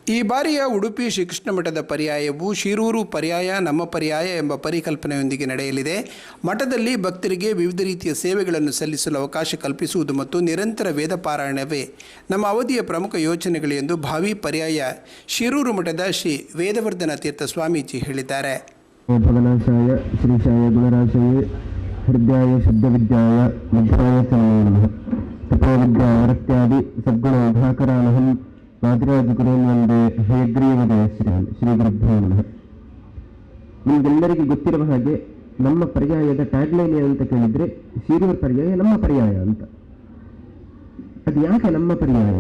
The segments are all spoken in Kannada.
ಈ ಬಾರಿಯ ಉಡುಪಿ ಶ್ರೀಕೃಷ್ಣ ಮಠದ ಪರ್ಯಾಯವು ಶಿರೂರು ಪರ್ಯಾಯ ನಮ್ಮ ಪರ್ಯಾಯ ಎಂಬ ಪರಿಕಲ್ಪನೆಯೊಂದಿಗೆ ನಡೆಯಲಿದೆ. ಮಠದಲ್ಲಿ ಭಕ್ತರಿಗೆ ವಿವಿಧ ರೀತಿಯ ಸೇವೆಗಳನ್ನು ಸಲ್ಲಿಸಲು ಅವಕಾಶ ಕಲ್ಪಿಸುವುದು ಮತ್ತು ನಿರಂತರ ವೇದ ಪಾರಾಯಣವೇ ನಮ್ಮ ಅವಧಿಯ ಪ್ರಮುಖ ಯೋಚನೆಗಳು ಎಂದು ಭಾವಿ ಪರ್ಯಾಯ ಶಿರೂರು ಮಠದ ಶ್ರೀ ವೇದವರ್ಧನ ತೀರ್ಥ ಸ್ವಾಮೀಜಿ ಹೇಳಿದ್ದಾರೆ. ಭಗನಾಶಾಯ ಶ್ರೀಶಾಯ ಗುಣರಾಶಯೇ ಹೃದಯಾಯ ಶುದ್ಧವಿದ್ಯಾಯ ಮಧ್ಯಾಯ ಚಲನೋ ತಪೋವಿದ್ಯಾಯ ರತ್ಯಾದಿ ಸದ್ಗುಣೋಧಾಕರಾನಹಂ ಮಾದಿರಾಜಗುರುನ್ ಒಂದೇ ಹಯಗ್ರೀವದಯ ಶ್ರೀ ಗುರುಭ್ಯೋ ನಮಃ. ನಿಮಗೆಲ್ಲರಿಗೂ ಗೊತ್ತಿರುವ ಹಾಗೆ ನಮ್ಮ ಪರ್ಯಾಯದ ಟ್ಯಾಗ್ಲೈನ್ ಏನಂತ ಕೇಳಿದರೆ ಶಿರೂರು ಪರ್ಯಾಯ ನಮ್ಮ ಪರ್ಯಾಯ ಅಂತ. ಅದು ಯಾಕೆ ನಮ್ಮ ಪರ್ಯಾಯ?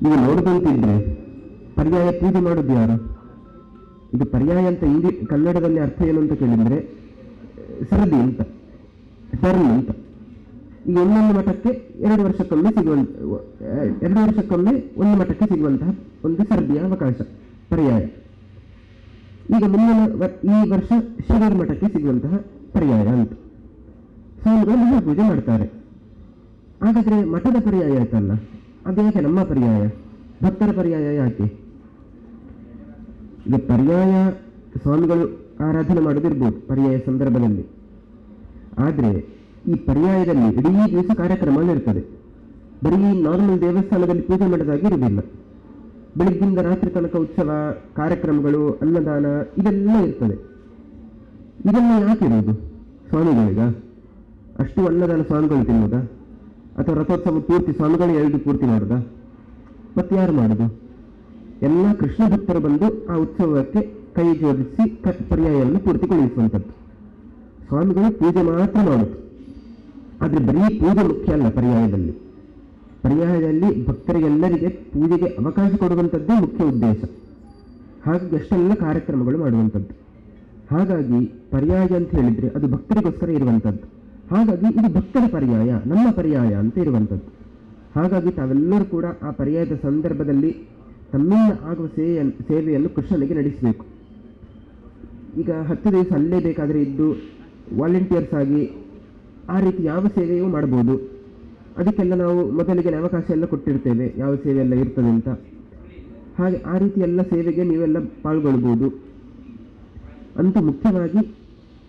ನೀವು ನೋಡುದಂತಿದ್ರೆ ಪರ್ಯಾಯ ಪೂಜೆ ಮಾಡೋದು ಯಾರು? ಇದು ಪರ್ಯಾಯ ಅಂತ ಕನ್ನಡದಲ್ಲಿ ಅರ್ಥ ಏನು ಅಂತ ಕೇಳಿದರೆ ಸರದಿ ಅಂತ, ಟರ್ಮ್ ಅಂತ. ಈಗ ಒಂದೊಂದು ಮಠಕ್ಕೆ 2 ವರ್ಷಕ್ಕೊಮ್ಮೆ ಒಂದು ಮಠಕ್ಕೆ ಸಿಗುವಂತಹ ಒಂದು ಸರದಿಯ ಅವಕಾಶ ಪರ್ಯಾಯ. ಈಗ ಈ ವರ್ಷ ಶಿರೂರು ಮಠಕ್ಕೆ ಸಿಗುವಂತಹ ಪರ್ಯಾಯ ಅಂತ ಸ್ವಾಮಿಗಳು ಮಹಾಪೂಜೆ ಮಾಡ್ತಾರೆ. ಹಾಗಾದ್ರೆ ಮಠದ ಪರ್ಯಾಯ ಆಯ್ತಲ್ಲ, ಅದು ಯಾಕೆ ನಮ್ಮ ಪರ್ಯಾಯ? ಭಕ್ತರ ಪರ್ಯಾಯ ಯಾಕೆ? ಈಗ ಪರ್ಯಾಯ ಸ್ವಾಮಿಗಳು ಆರಾಧನೆ ಮಾಡೋದಿರ್ಬೋದು ಪರ್ಯಾಯ ಸಂದರ್ಭದಲ್ಲಿ, ಆದರೆ ಈ ಪರ್ಯಾಯದಲ್ಲಿ ಇಡೀ ದಿವಸ ಕಾರ್ಯಕ್ರಮ ಇರ್ತದೆ. ಬರೀ ನಾರ್ಮಲ್ ದೇವಸ್ಥಾನದಲ್ಲಿ ಪೂಜೆ ಮಾಡೋದಾಗಿ ಇರುವುದಿಲ್ಲ. ಬೆಳಿಗ್ಗಿಂದ ರಾತ್ರಿ ತನಕ ಉತ್ಸವ ಕಾರ್ಯಕ್ರಮಗಳು, ಅನ್ನದಾನ ಇದೆಲ್ಲ ಇರ್ತದೆ. ಇದೆಲ್ಲ ಯಾಕೆ ಇರೋದು? ಸ್ವಾಮಿಗಳಿಗ ಅಷ್ಟು ಅನ್ನದಾನ ಸ್ವಾಮಿಗಳು ತಿನ್ನೋದಾ? ಅಥವಾ ರಥೋತ್ಸವ ಪೂರ್ತಿ ಸ್ವಾಮಿಗಳು ಎಳೆದು ಪೂರ್ತಿ ಮಾಡೋದಾ? ಮತ್ತೆ ಯಾರು ಮಾಡೋದು? ಎಲ್ಲ ಕೃಷ್ಣ ಭಕ್ತರು ಬಂದು ಆ ಉತ್ಸವಕ್ಕೆ ಕೈ ಜೋಡಿಸಿ ಪರ್ಯಾಯವನ್ನು ಪೂರ್ತಿಗೊಳಿಸುವಂಥದ್ದು. ಸ್ವಾಮಿಗಳು ಪೂಜೆ ಮಾತ್ರ ಮಾಡೋದು. ಆದರೆ ಬರೀ ಪೂಜೆ ಮುಖ್ಯ ಅಲ್ಲ. ಪರ್ಯಾಯದಲ್ಲಿ ಭಕ್ತರಿಗೆಲ್ಲರಿಗೆ ಪೂಜೆಗೆ ಅವಕಾಶ ಕೊಡುವಂಥದ್ದೇ ಮುಖ್ಯ ಉದ್ದೇಶ. ಹಾಗಾಗಿ ಅಷ್ಟೆಲ್ಲ ಕಾರ್ಯಕ್ರಮಗಳು ಮಾಡುವಂಥದ್ದು. ಹಾಗಾಗಿ ಪರ್ಯಾಯ ಅಂತ ಹೇಳಿದರೆ ಅದು ಭಕ್ತರಿಗೋಸ್ಕರ ಇರುವಂಥದ್ದು. ಹಾಗಾಗಿ ಇದು ಭಕ್ತರ ಪರ್ಯಾಯ, ನಮ್ಮ ಪರ್ಯಾಯ ಅಂತ ಇರುವಂಥದ್ದು. ಹಾಗಾಗಿ ತಾವೆಲ್ಲರೂ ಕೂಡ ಆ ಪರ್ಯಾಯದ ಸಂದರ್ಭದಲ್ಲಿ ತಮ್ಮಿಂದ ಆಗುವ ಸೇವೆಯನ್ನು ಕೃಷ್ಣನಿಗೆ ನಡೆಸಬೇಕು. ಈಗ 10 ದಿವಸ ಅಲ್ಲೇ ಬೇಕಾದರೆ ಇದ್ದು ವಾಲಂಟಿಯರ್ಸ್ ಆಗಿ ಆ ರೀತಿ ಯಾವ ಸೇವೆಯೂ ಮಾಡ್ಬೋದು. ಅದಕ್ಕೆಲ್ಲ ನಾವು ಮೊದಲಿಗೆ ಅವಕಾಶ ಎಲ್ಲ ಕೊಟ್ಟಿರ್ತೇವೆ, ಯಾವ ಸೇವೆ ಎಲ್ಲ ಇರ್ತದೆ ಅಂತ. ಹಾಗೆ ಆ ರೀತಿ ಎಲ್ಲ ಸೇವೆಗೆ ನೀವೆಲ್ಲ ಪಾಲ್ಗೊಳ್ಬೋದು. ಅಂತೂ ಮುಖ್ಯವಾಗಿ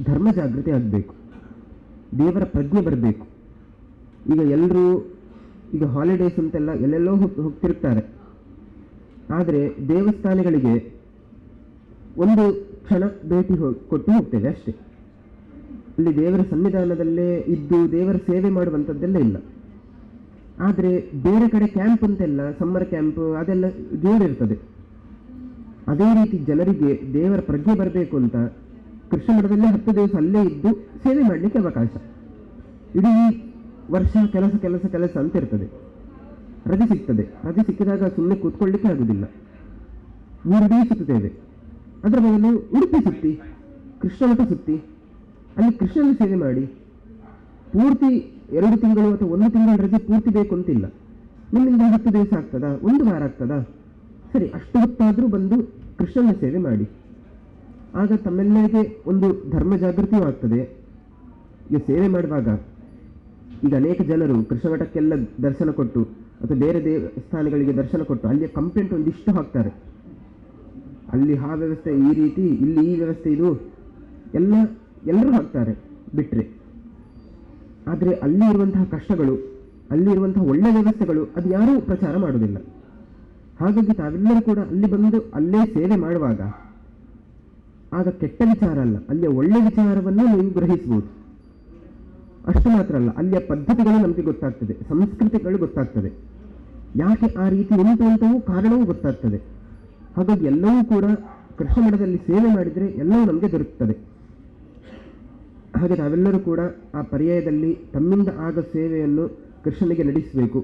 ಧರ್ಮ ಜಾಗೃತಿ ಆಗಬೇಕು, ದೇವರ ಪ್ರಜ್ಞೆ ಬರಬೇಕು. ಈಗ ಹಾಲಿಡೇಸ್ ಅಂತೆಲ್ಲ ಎಲ್ಲೆಲ್ಲೋ ಹೋಗ್ತಿರ್ತಾರೆ. ಆದರೆ ದೇವಸ್ಥಾನಗಳಿಗೆ ಒಂದು ಕ್ಷಣ ಭೇಟಿ ಕೊಟ್ಟು ಹೋಗ್ತೇವೆ ಅಷ್ಟೇ. ಅಲ್ಲಿ ದೇವರ ಸನ್ನಿಧಾನದಲ್ಲೇ ಇದ್ದು ದೇವರ ಸೇವೆ ಮಾಡುವಂಥದ್ದೆಲ್ಲ ಇಲ್ಲ. ಆದರೆ ಬೇರೆ ಕಡೆ ಕ್ಯಾಂಪ್ ಅಂತೆಲ್ಲ, ಸಮ್ಮರ್ ಕ್ಯಾಂಪ್ ಅದೆಲ್ಲ ಜೋರಿರ್ತದೆ. ಅದೇ ರೀತಿ ಜನರಿಗೆ ದೇವರ ಪ್ರಜ್ಞೆ ಬರಬೇಕು ಅಂತ ಕೃಷ್ಣ ಮಠದಲ್ಲೇ 10 ದಿವಸ ಅಲ್ಲೇ ಇದ್ದು ಸೇವೆ ಮಾಡಲಿಕ್ಕೆ ಅವಕಾಶ. ಇಡೀ ವರ್ಷ ಕೆಲಸ ಅಂತ ಇರ್ತದೆ. ರಜೆ ಸಿಗ್ತದೆ. ರಜೆ ಸಿಕ್ಕಿದಾಗ ಸುಮ್ಮನೆ ಕೂತ್ಕೊಳ್ಳಿಕ್ಕೆ ಆಗುವುದಿಲ್ಲ. ಊರಿಡೀ ಸುತ್ತುತ್ತೇವೆ. ಅದರ ಬದಲು ಉಡುಪಿ ಸುತ್ತಿ, ಕೃಷ್ಣ ಮಠ ಸುತ್ತಿ, ಅಲ್ಲಿ ಕೃಷ್ಣನ ಸೇವೆ ಮಾಡಿ. ಪೂರ್ತಿ 2 ತಿಂಗಳು ಅಥವಾ 1 ತಿಂಗಳ ರಜೆ ಪೂರ್ತಿ ಬೇಕು ಅಂತಿಲ್ಲ. ನಿಮ್ಮಿಂದ 10 ದಿವಸ ಆಗ್ತದಾ, 1 ವಾರ ಆಗ್ತದಾ? ಸರಿ, ಅಷ್ಟು ಹೊತ್ತಾದರೂ ಬಂದು ಕೃಷ್ಣನ ಸೇವೆ ಮಾಡಿ. ಆಗ ತಮ್ಮೆಲ್ಲರಿಗೆ ಒಂದು ಧರ್ಮ ಜಾಗೃತಿಯೂ ಆಗ್ತದೆ. ಈಗ ಸೇವೆ ಮಾಡುವಾಗ ಈಗ ಅನೇಕ ಜನರು ಕೃಷ್ಣ ಮಠಕ್ಕೆಲ್ಲ ದರ್ಶನ ಕೊಟ್ಟು ಅಥವಾ ಬೇರೆ ದೇವಸ್ಥಾನಗಳಿಗೆ ದರ್ಶನ ಕೊಟ್ಟು ಅಲ್ಲಿಯ ಕಂಪ್ಲೇಂಟ್ ಒಂದಿಷ್ಟು ಹಾಕ್ತಾರೆ. ಅಲ್ಲಿ ಆ ವ್ಯವಸ್ಥೆ ಈ ರೀತಿ, ಇಲ್ಲಿ ಈ ವ್ಯವಸ್ಥೆ, ಇದು ಎಲ್ಲರೂ ಹಾಕ್ತಾರೆ ಬಿಟ್ಟರೆ. ಆದರೆ ಅಲ್ಲಿ ಇರುವಂತಹ ಕಷ್ಟಗಳು, ಅಲ್ಲಿರುವಂತಹ ಒಳ್ಳೆ ವ್ಯವಸ್ಥೆಗಳು ಅದು ಯಾರೂ ಪ್ರಚಾರ ಮಾಡೋದಿಲ್ಲ. ಹಾಗಾಗಿ ತಾವೆಲ್ಲರೂ ಕೂಡ ಅಲ್ಲಿ ಬಂದು ಅಲ್ಲೇ ಸೇವೆ ಮಾಡುವಾಗ ಆಗ ಕೆಟ್ಟ ವಿಚಾರ ಅಲ್ಲ, ಅಲ್ಲಿಯ ಒಳ್ಳೆ ವಿಚಾರವನ್ನು ನೀವು ಗ್ರಹಿಸ್ಬೋದು. ಅಷ್ಟು ಮಾತ್ರ ಅಲ್ಲ, ಅಲ್ಲಿಯ ಪದ್ಧತಿಗಳು ನಮಗೆ ಗೊತ್ತಾಗ್ತದೆ, ಸಂಸ್ಕೃತಿಗಳು ಗೊತ್ತಾಗ್ತದೆ, ಯಾಕೆ ಆ ರೀತಿ ಉಂಟು ಅಂತವೂ ಕಾರಣವೂ ಗೊತ್ತಾಗ್ತದೆ. ಹಾಗಾಗಿ ಎಲ್ಲವೂ ಕೂಡ ಕೃಷ್ಣ ಮಠದಲ್ಲಿ ಸೇವೆ ಮಾಡಿದರೆ ಎಲ್ಲವೂ ನಮಗೆ ದೊರಕುತ್ತದೆ. ಹಾಗೆ ನಾವೆಲ್ಲರೂ ಕೂಡ ಆ ಪರ್ಯಾಯದಲ್ಲಿ ತಮ್ಮಿಂದ ಆಗ ಸೇವೆಯನ್ನು ಕೃಷ್ಣನಿಗೆ ನಡೆಸಬೇಕು.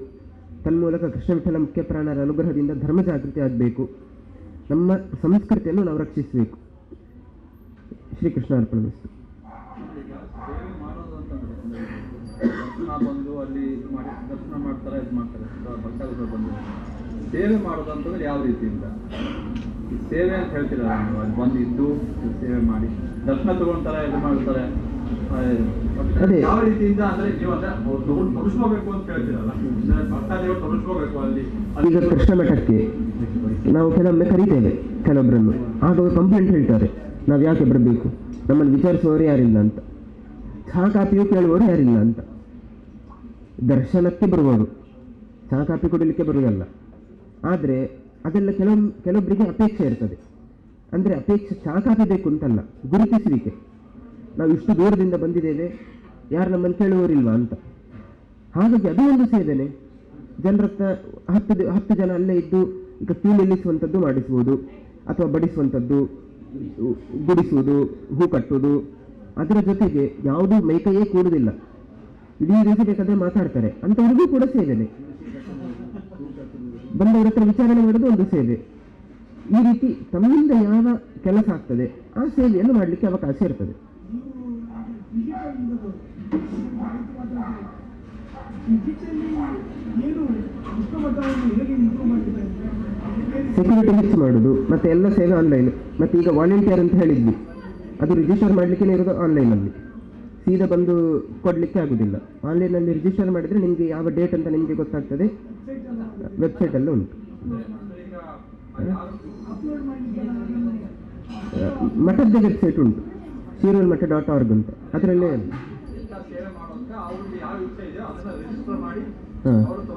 ತನ್ಮೂಲಕ ಕೃಷ್ಣ ವಿಠಲ ಮುಖ್ಯ ಪ್ರಾಣರ ಅನುಗ್ರಹದಿಂದ ಧರ್ಮ ಜಾಗೃತಿ ಆಗಬೇಕು. ನಮ್ಮ ಸಂಸ್ಕೃತಿಯನ್ನು ನಾವು ರಕ್ಷಿಸಬೇಕು. ಶ್ರೀಕೃಷ್ಣ ಅರ್ಪಣಮಸ್ತು. ಬಂದು ಅಲ್ಲಿ ದರ್ಶನ ಮಾಡ್ತಾರೆ, ಇದು ಮಾಡ್ತಾರೆ, ಭಕ್ತಾದಿಗಳು ಬಂದು ಸೇವೆ ಮಾಡೋದಂತಂದ್ರೆ ಯಾವ ರೀತಿಯಿಂದ ಸೇವೆ ಅಂತ ಹೇಳ್ತೀರ ನೀವು? ಅಲ್ಲಿ ಬಂದು ಇದ್ದು ಸೇವೆ ಮಾಡಿ ದರ್ಶನ ತಗೊಳ್ತಾರೆ, ಇದು ಮಾಡ್ತಾರೆ, ಅದೇ. ಯಾವ ರೀತಿಯಿಂದ ಅಂದ್ರೆ ನೀವು ಅಂದ್ರೆ ತೊಡಗಿಸ್ಕೋಬೇಕು ಅಂತ ಹೇಳ್ತೀರಲ್ಲ, ಭಕ್ತಾದಿಗಳು ತೊಡಗಿಸ್ಕೋಬೇಕು ಅಲ್ಲಿ. ಈಗ ಕೃಷ್ಣ ಮಠಕ್ಕೆ ನಾವು ಕೆಲವೊಮ್ಮೆ ಕರೀತೇವೆ ಕೆಲವೊಬ್ಬರನ್ನು, ಆಗ ಕಂಪ್ಲೇಂಟ್ ಹೇಳ್ತಾರೆ ನಾವು ಯಾಕೆ ಬರಬೇಕು, ನಮ್ಮನ್ನು ವಿಚಾರಿಸುವವರು ಯಾರಿಲ್ಲ ಅಂತ, ಚಹಾ ಕಾಪಿಯು ಕೇಳುವವರು ಯಾರಿಲ್ಲ ಅಂತ. ದರ್ಶನಕ್ಕೆ ಬರುವವರು, ಚಹಾ ಕಾಪಿ ಕುಡಿಲಿಕ್ಕೆ ಬರುವುದಲ್ಲ. ಆದರೆ ಅದೆಲ್ಲ ಕೆಲವೊಬ್ಬರಿಗೆ ಅಪೇಕ್ಷೆ ಇರ್ತದೆ. ಅಂದರೆ ಅಪೇಕ್ಷೆ ಚಹಾ ಕಾಪಿ ಬೇಕು ಅಂತಲ್ಲ, ಗುರುತಿಸುವಿಕೆ. ನಾವು ಇಷ್ಟು ದೂರದಿಂದ ಬಂದಿದ್ದೇವೆ, ಯಾರು ನಮ್ಮನ್ನು ಕೇಳುವವರಿಲ್ವಾ ಅಂತ. ಹಾಗಾಗಿ ಅದು ಒಂದು ಸೇವೆನೆ. ಜನರ ಹತ್ರ 10 ಜನ ಅಲ್ಲೇ ಇದ್ದು ಈಗ ಕ್ಯೂ ನಿಲ್ಲಿಸುವಂಥದ್ದು ಮಾಡಿಸ್ಬೋದು, ಅಥವಾ ಬಡಿಸುವಂಥದ್ದು, ಗುಡಿಸುವುದು, ಹೂ ಕಟ್ಟುವುದು. ಅದರ ಜೊತೆಗೆ ಯಾವುದೂ ಮೈಕೈಯೇ ಕೂಡುವುದಿಲ್ಲ, ಇಡೀ ದಿವಸ ಬೇಕಾದರೆ ಮಾತಾಡ್ತಾರೆ, ಅಂಥವ್ರಿಗೂ ಕೂಡ ಸೇವೆನೆ. ಬಂದವರ ಹತ್ರ ವಿಚಾರಣೆ ಮಾಡೋದು ಒಂದು ಸೇವೆ. ಈ ರೀತಿ ತಮ್ಮಿಂದ ಯಾವ ಕೆಲಸ ಆಗ್ತದೆ ಆ ಸೇವೆಯನ್ನು ಮಾಡಲಿಕ್ಕೆ ಅವಕಾಶ ಇರ್ತದೆ. ಸೆಕ್ಯೂರಿಟಿ ಹೆಚ್ಚು ಮಾಡೋದು, ಮತ್ತೆ ಎಲ್ಲ ಸೇವೆ ಆನ್ಲೈನ್. ಮತ್ತೆ ಈಗ ವಾಲಂಟಿಯರ್ ಅಂತ ಹೇಳಿದ್ವಿ, ಅದು ರಿಜಿಸ್ಟರ್ ಮಾಡಲಿಕ್ಕೆ ಇರೋದು ಆನ್ಲೈನಲ್ಲಿ, ಸೀದಾ ಬಂದು ಕೊಡಲಿಕ್ಕೆ ಆಗೋದಿಲ್ಲ. ಆನ್ಲೈನಲ್ಲಿ ರಿಜಿಸ್ಟರ್ ಮಾಡಿದರೆ ನಿಮಗೆ ಯಾವ ಡೇಟ್ ಅಂತ ನಿಮಗೆ ಗೊತ್ತಾಗ್ತದೆ, ವೆಬ್ಸೈಟಲ್ಲೂ ಉಂಟು. ಮಠದ ವೆಬ್ಸೈಟ್ ಉಂಟು, shirolmath.org ಅಂತ, ಅದರಲ್ಲೇ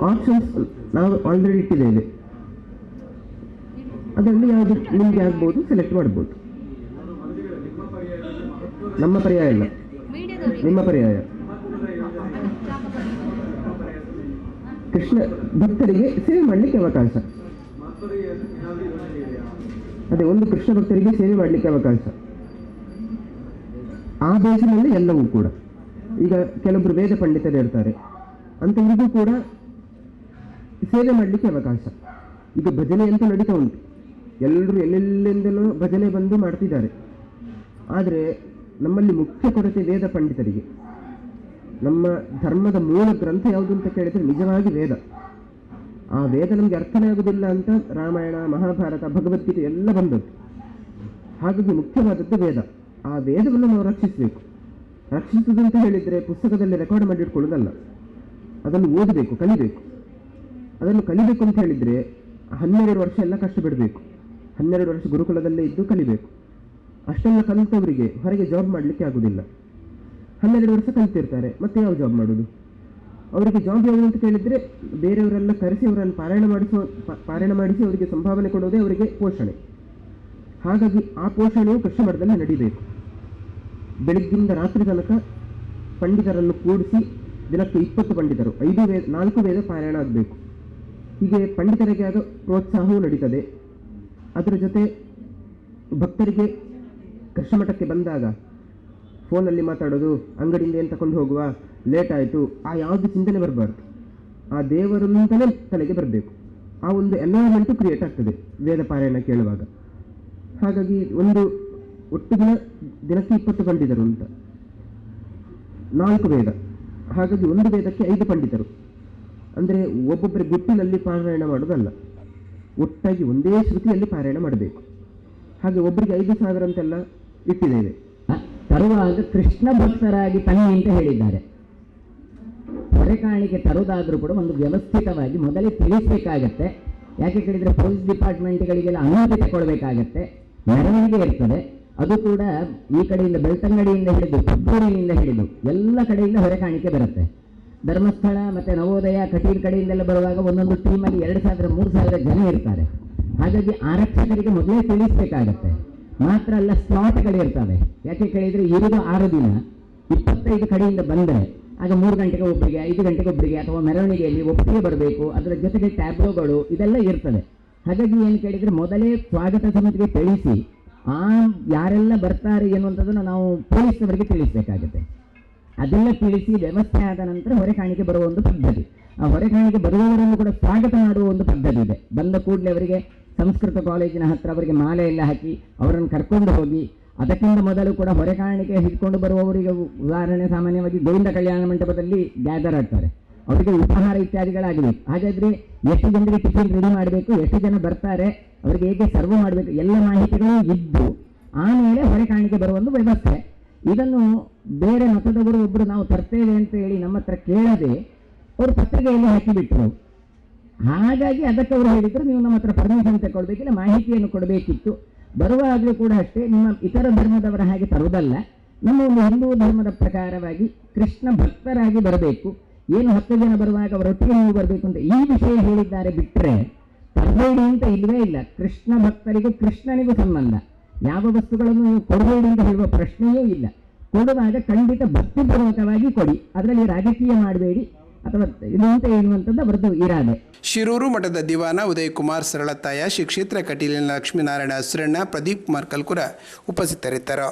ಆಪ್ಷನ್ಸ್ ನಾವು ಆಲ್ರೆಡಿ ಇಟ್ಟಿದ್ದೇವೆ. ಅದರಲ್ಲಿ ಯಾವುದು ನಿಮಗೆ ಆಗ್ಬೋದು ಸೆಲೆಕ್ಟ್ ಮಾಡ್ಬೋದು. ನಮ್ಮ ಪರ್ಯಾಯ ಇಲ್ಲ, ನಿಮ್ಮ ಪರ್ಯಾಯ. ಕೃಷ್ಣ ಭಕ್ತರಿಗೆ ಸೇವೆ ಮಾಡಲಿಕ್ಕೆ ಅವಕಾಶ. ಅದೇ ಒಂದು ಕೃಷ್ಣ ಭಕ್ತರಿಗೆ ಸೇವೆ ಮಾಡಲಿಕ್ಕೆ ಅವಕಾಶ. ಆ ಬೇಸಿನಲ್ಲಿ ಎಲ್ಲವೂ ಕೂಡ. ಈಗ ಕೆಲವೊಬ್ಬರು ವೇದ ಪಂಡಿತರು ಇರ್ತಾರೆ, ಅಂಥವರಿಗೂ ಕೂಡ ಸೇವೆ ಮಾಡಲಿಕ್ಕೆ ಅವಕಾಶ. ಈಗ ಭಜನೆ ಅಂತ ನಡೀತಾ ಉಂಟು, ಎಲ್ಲರೂ ಎಲ್ಲೆಲ್ಲಿಂದಲೂ ಭಜನೆ ಬಂದು ಮಾಡ್ತಿದ್ದಾರೆ. ಆದರೆ ನಮ್ಮಲ್ಲಿ ಮುಖ್ಯ ಕೊರತೆ ವೇದ ಪಂಡಿತರಿಗೆ. ನಮ್ಮ ಧರ್ಮದ ಮೂಲ ಗ್ರಂಥ ಯಾವುದು ಅಂತ ಕೇಳಿದರೆ ನಿಜವಾಗಿ ವೇದ. ಆ ವೇದ ನಮಗೆ ಅರ್ಥನೇ ಆಗುವುದಿಲ್ಲ ಅಂತ ರಾಮಾಯಣ, ಮಹಾಭಾರತ, ಭಗವದ್ಗೀತೆ ಎಲ್ಲ ಬಂದದ್ದು. ಹಾಗಾಗಿ ಮುಖ್ಯವಾದದ್ದು ವೇದ. ಆ ವೇದವನ್ನು ನಾವು ರಕ್ಷಿಸಬೇಕು. ರಕ್ಷಿಸುವುದು ಅಂತ ಹೇಳಿದರೆ ಪುಸ್ತಕದಲ್ಲಿ ರೆಕಾರ್ಡ್ ಮಾಡಿಟ್ಕೊಳ್ಳೋದಲ್ಲ, ಅದನ್ನು ಓದಬೇಕು, ಕಲಿಬೇಕು. ಅದನ್ನು ಕಲಿಬೇಕು ಅಂತ ಹೇಳಿದರೆ 12 ವರ್ಷ ಎಲ್ಲ ಕಷ್ಟ ಬಿಡಬೇಕು. 12 ವರ್ಷ ಗುರುಕುಲದಲ್ಲೇ ಇದ್ದು ಕಲಿಬೇಕು. ಅಷ್ಟೆಲ್ಲ ಕಲಿತವರಿಗೆ ಹೊರಗೆ ಜಾಬ್ ಮಾಡಲಿಕ್ಕೆ ಆಗೋದಿಲ್ಲ. 12 ವರ್ಷ ಕಲಿತಿರ್ತಾರೆ, ಮತ್ತೆ ಯಾವ ಜಾಬ್ ಮಾಡೋದು? ಅವರಿಗೆ ಜಾಬ್ ಯಾವುದು ಅಂತ ಕೇಳಿದರೆ ಬೇರೆಯವರೆಲ್ಲ ಕರೆಸಿ ಅವರನ್ನು ಪಾರಾಯಣ ಮಾಡಿಸಿ ಅವರಿಗೆ ಸಂಭಾವನೆ ಕೊಡೋದೇ ಅವರಿಗೆ ಪೋಷಣೆ. ಹಾಗಾಗಿ ಆ ಪೋಷಣೆಯು ಕೃಷ್ಣ ಮಠದಲ್ಲಿ ನಡೀಬೇಕು. ಬೆಳಗ್ಗಿಂದ ರಾತ್ರಿ ತನಕ ಪಂಡಿತರನ್ನು ಕೂಡಿಸಿ ದಿನಕ್ಕೆ 20 ಪಂಡಿತರು, 4 ವೇದ ಪಾರಾಯಣ ಆಗಬೇಕು. ಹೀಗೆ ಪಂಡಿತರಿಗೆ ಆದ ಪ್ರೋತ್ಸಾಹವೂ ನಡೀತದೆ. ಅದರ ಜೊತೆ ಭಕ್ತರಿಗೆ ಕೃಷ್ಣ ಮಠಕ್ಕೆ ಬಂದಾಗ ಫೋನಲ್ಲಿ ಮಾತಾಡೋದು, ಅಂಗಡಿಯಿಂದ ಏನು ತಗೊಂಡು ಹೋಗುವ, ಲೇಟ್ ಆಯಿತು, ಆ ಯಾವುದು ಚಿಂತನೆ ಬರಬಾರ್ದು. ಆ ದೇವರಿಂದಲೇ ತಲೆಗೆ ಬರಬೇಕು. ಆ ಒಂದು ಎನ್ವೈರನ್ಮೆಂಟು ಕ್ರಿಯೇಟ್ ಆಗ್ತದೆ ವೇದ ಪಾರಾಯಣ ಕೇಳುವಾಗ. ಹಾಗಾಗಿ ಒಟ್ಟು ದಿನಕ್ಕೆ 20 ಪಂಡಿತರು ಅಂತ, 4 ವೇದ. ಹಾಗಾಗಿ ಒಂದು ವೇದಕ್ಕೆ 5 ಪಂಡಿತರು. ಅಂದರೆ ಒಬ್ಬೊಬ್ಬರ ಗುಟ್ಟಿನಲ್ಲಿ ಪಾರಾಯಣ ಮಾಡೋದಲ್ಲ, ಒಟ್ಟಾಗಿ ಒಂದೇ ಶ್ರುತಿಯಲ್ಲಿ ಪಾರಾಯಣ ಮಾಡಬೇಕು. ಹಾಗೆ ಒಬ್ಬರಿಗೆ 5,000 ಅಂತೆಲ್ಲ ಇಟ್ಟಿದ್ದೇವೆ. ತರುವಾಗ ಕೃಷ್ಣ ಭಕ್ತರಾಗಿ ತನ್ನಿ ಅಂತ ಹೇಳಿದ್ದಾರೆ. ಹೊರೆಕಾಣಿಕೆ ತರುವುದಾದರೂ ಕೂಡ ಒಂದು ವ್ಯವಸ್ಥಿತವಾಗಿ ಮೊದಲೇ ತಿಳಿಸಬೇಕಾಗತ್ತೆ. ಯಾಕೆ ಕೇಳಿದರೆ ಪೊಲೀಸ್ ಡಿಪಾರ್ಟ್ಮೆಂಟ್ಗಳಿಗೆಲ್ಲ ಅನುಮತಿ ತಗೊಳ್ಬೇಕಾಗತ್ತೆ. ಮೆರವಣಿಗೆ ಇರ್ತದೆ, ಅದು ಕೂಡ ಈ ಕಡೆಯಿಂದ ಬೆಳ್ತಂಗಡಿಯಿಂದ ಹಿಡಿದು ಪುತ್ತೂರಿನಿಂದ ಹಿಡಿದು ಎಲ್ಲ ಕಡೆಯಿಂದ ಹೊರೆಕಾಣಿಕೆ ಬರುತ್ತೆ. ಧರ್ಮಸ್ಥಳ ಮತ್ತು ನವೋದಯ, ಕಟೀಲ್ ಕಡೆಯಿಂದೆಲ್ಲ ಬರುವಾಗ ಒಂದೊಂದು ಟೀಮಲ್ಲಿ 2,000-3,000 ಜನ ಇರ್ತಾರೆ. ಹಾಗಾಗಿ ಆರಕ್ಷಕರಿಗೆ ಮೊದಲೇ ತಿಳಿಸಬೇಕಾಗತ್ತೆ. ಮಾತ್ರ ಅಲ್ಲ, ಸ್ಲಾಟ್ಗಳಿರ್ತವೆ. ಯಾಕೆ ಕೇಳಿದರೆ ಇರುವುದು 6 ದಿನ, 25 ಕಡೆಯಿಂದ ಬಂದರೆ ಆಗ 3 ಗಂಟೆಗೆ ಒಬ್ಬರಿಗೆ, 5 ಗಂಟೆಗೆ ಒಬ್ಬರಿಗೆ, ಅಥವಾ ಮೆರವಣಿಗೆಯಲ್ಲಿ ಒಟ್ಟಿಗೆ ಬರಬೇಕು. ಅದರ ಜೊತೆಗೆ ಟ್ಯಾಬ್ಲೋಗಳು ಇದೆಲ್ಲ ಇರ್ತದೆ. ಹಾಗಾಗಿ ಏನು ಕೇಳಿದರೆ ಮೊದಲೇ ಸ್ವಾಗತ ಸಮಿತಿಗೆ ತಿಳಿಸಿ ಯಾರೆಲ್ಲ ಬರ್ತಾರೆ ಎನ್ನುವಂಥದ್ದನ್ನು ನಾವು ಪೊಲೀಸ್ನವರಿಗೆ ತಿಳಿಸಬೇಕಾಗುತ್ತೆ. ಅದೆಲ್ಲ ತಿಳಿಸಿ ವ್ಯವಸ್ಥೆ ಆದ ನಂತರ ಹೊರೆಕಾಣಿಕೆ ಬರುವ ಒಂದು ಪದ್ಧತಿ. ಆ ಹೊರೆಕಾಣಿಕೆ ಬರುವವರನ್ನು ಕೂಡ ಸ್ವಾಗತ ಮಾಡುವ ಒಂದು ಪದ್ಧತಿ ಇದೆ. ಬಂದ ಕೂಡಲೇ ಅವರಿಗೆ ಸಂಸ್ಕೃತ ಕಾಲೇಜಿನ ಹತ್ರ ಅವರಿಗೆ ಮಾಲೆ ಎಲ್ಲ ಹಾಕಿ ಅವರನ್ನು ಕರ್ಕೊಂಡು ಹೋಗಿ, ಅದಕ್ಕಿಂತ ಮೊದಲು ಕೂಡ ಹೊರೆಕಾಣಿಕೆ ಹಿಡ್ಕೊಂಡು ಬರುವವರಿಗೆ ಉದಾಹರಣೆ ಸಾಮಾನ್ಯವಾಗಿ ಗೋವಿಂದ ಕಲ್ಯಾಣ ಮಂಟಪದಲ್ಲಿ ಗ್ಯಾದರ್ ಆಗ್ತಾರೆ. ಅವರಿಗೆ ಉಪಹಾರ ಇತ್ಯಾದಿಗಳಾಗಬೇಕು. ಹಾಗಾದರೆ ಎಷ್ಟು ಜನರಿಗೆ ಟಿಫಿನ್ ರೆಡಿ ಮಾಡಬೇಕು, ಎಷ್ಟು ಜನ ಬರ್ತಾರೆ, ಅವರಿಗೆ ಹೇಗೆ ಸರ್ವ್ ಮಾಡಬೇಕು, ಎಲ್ಲ ಮಾಹಿತಿಗಳು ಇದ್ದು ಆಮೇಲೆ ಹೊರೆಕಾಣಿಕೆ ಬರುವ ಒಂದು ವ್ಯವಸ್ಥೆ. ಇದನ್ನು ಬೇರೆ ಮತದವರು ಒಬ್ಬರು ನಾವು ತರ್ತೇವೆ ಅಂತ ಹೇಳಿ ನಮ್ಮ ಹತ್ರ ಕೇಳದೆ ಅವರು ಪತ್ರಿಕೆಯಲ್ಲಿ ಹಾಕಿಬಿಟ್ರು. ಹಾಗಾಗಿ ಅದಕ್ಕೆ ಅವರು ಹೇಳಿದ್ರು, ನೀವು ನಮ್ಮ ಹತ್ರ ಪರ್ಮಿಷನ್ ತಗೊಳ್ಬೇಕಿಲ್ಲ, ಮಾಹಿತಿಯನ್ನು ಕೊಡಬೇಕಿತ್ತು. ಬರುವಾಗಲೂ ಕೂಡ ಅಷ್ಟೇ, ನಿಮ್ಮ ಇತರ ಧರ್ಮದವರ ಹಾಗೆ ತರುವುದಲ್ಲ, ನಮ್ಮ ಒಂದು ಹಿಂದೂ ಧರ್ಮದ ಪ್ರಕಾರವಾಗಿ ಕೃಷ್ಣ ಭಕ್ತರಾಗಿ ಬರಬೇಕು, ಏನು 10 ಜನ ಬರುವಾಗ ಅವರೊಟ್ಟಿಗೆ ನೀವು ಬರಬೇಕು ಅಂತ ಈ ವಿಷಯ ಹೇಳಿದ್ದಾರೆ. ಬಿಟ್ಟರೆ ತರಬೇಡಿ ಅಂತ ಇಲ್ಲವೇ ಇಲ್ಲ. ಕೃಷ್ಣ ಭಕ್ತರಿಗೂ ಕೃಷ್ಣನಿಗೂ ಸಂಬಂಧ. ಯಾವ ವಸ್ತುಗಳನ್ನು ನೀವು ಕೊಡಬೇಡಿ ಅಂತ ಹೇಳುವ ಪ್ರಶ್ನೆಯೂ ಇಲ್ಲ. ಕೊಡುವಾಗ ಖಂಡಿತ ಭಕ್ತಿಪೂರ್ವಕವಾಗಿ ಕೊಡಿ, ಅದರಲ್ಲಿ ರಾಜಕೀಯ ಮಾಡಬೇಡಿ ಅಥವಾ ಇದು ಅಂತ ಎನ್ನುವಂಥದ್ದು ಅವರದ್ದು ಇರಾದೆ. ಶಿರೂರು ಮಠದ ದಿವಾನ ಉದಯಕುಮಾರ್ ಸರಳತಾಯ, ಶ್ರೀ ಕ್ಷೇತ್ರ ಕಟೀಲಿನ ಲಕ್ಷ್ಮೀನಾರಾಯಣ ಹಸ್ರಣ್ಣ, ಪ್ರದೀಪ್ ಕುಮಾರ್ ಕಲ್ಕುರ ಉಪಸ್ಥಿತರಿದ್ದರು.